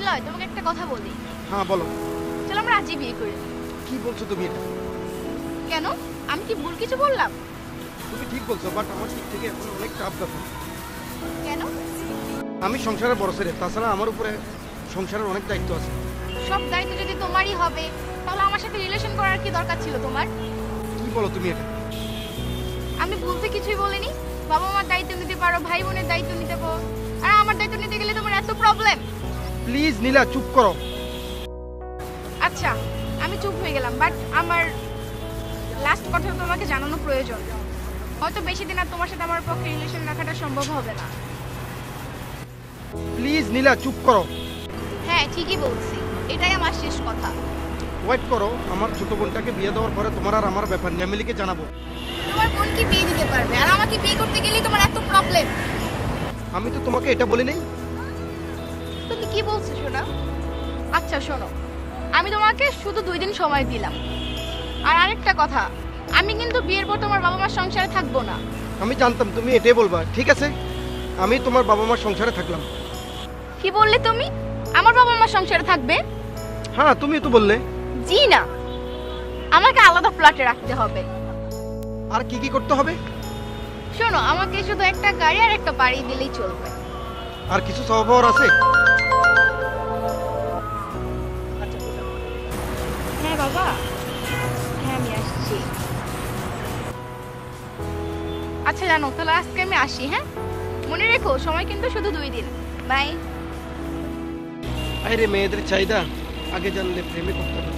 নিলয়, তোমাকে একটা কথা বলি। হ্যাঁ বলো। চলো আমরা আজই বিয়ে করি। কি বলছো তুমি এটা? কেন, আমি কি ভুল কিছু বললাম? তুমি ঠিক বলছো, বাট আমার দিক থেকে এখন অনেক চাপ ব্যাপার। কেন? আমি সংসারের বড় ছেলে, তাছাড়া আমার উপরে সংসারের অনেক দায়িত্ব আছে। সব দায়িত্ব যদি তোমারই হবে, তাহলে আমার সাথে রিলেশন করার কি দরকার ছিল তোমার? কি বলো তুমি এটা? আমি বলতে কিছুই বলিনি। বাবা মার দায়িত্ব নিতে পারো, ভাই বোনের দায়িত্ব নিতে পারো, আর আমার দায়িত্ব নিতে গেলে তোমার এত প্রবলেম। প্লিজ নীলা, চুপ করো। আচ্ছা, আমি চুপ হয়ে গেলাম, বাট আমার লাস্ট কথা তোমাকে জানানো প্রয়োজন। হয়তো বেশি দিন আর তোমার সাথে আমার পক্ষে রিলেশন রাখাটা সম্ভব হবে না। প্লিজ নীলা, চুপ করো। হ্যাঁ, ঠিকই বলছি, এটাই আমার শেষ কথা। ওয়েট করো, আমার ছোট বোনটাকে বিয়ে দেওয়ার পরে তোমার আর আমার ব্যাপার ফ্যামিলিকে জানাবো। তোমার বোনকে বিয়ে দিতে পারবে, আর আমাকে বিয়ে করতে গেলেই তোমার এত প্রবলেম। আমি তো তোমাকে এটা বলি নাই। তুমি কি বলছো শোনা? আচ্ছা শোনো, আমি তোমাকে শুধু 2 দিন সময় দিলাম। আর আরেকটা কথা, আমি কিন্তু বিয়ের পর তোমার বাবা মার সংসারে থাকবো না। আমি জানতাম তুমি এটাই বলবা, ঠিক আছে? আমি তোমার বাবা মার সংসারে থাকলাম। কি বললে তুমি? আমার বাবা মার সংসারে থাকবে? হ্যাঁ, তুমি তো বললে। জি না, আমাকে আলাদা ফ্ল্যাটে রাখতে হবে। আর কি কি করতে হবে? শোনো, আমাকে শুধু একটা গাড়ি আর একটা বাড়ি দিলেই চলবে। আর কিছু স্বভাব আছে? হ্যাঁ বাবা, হ্যাঁ আমি আসছি। আচ্ছা জানো, তাহলে আজকে আমি আসি। হ্যাঁ, মনে রেখো সময় কিন্তু শুধু 2 দিন। বাই। আরে মেয়েদের চাহিদা আগে জানলে প্রেমে করতে হবে।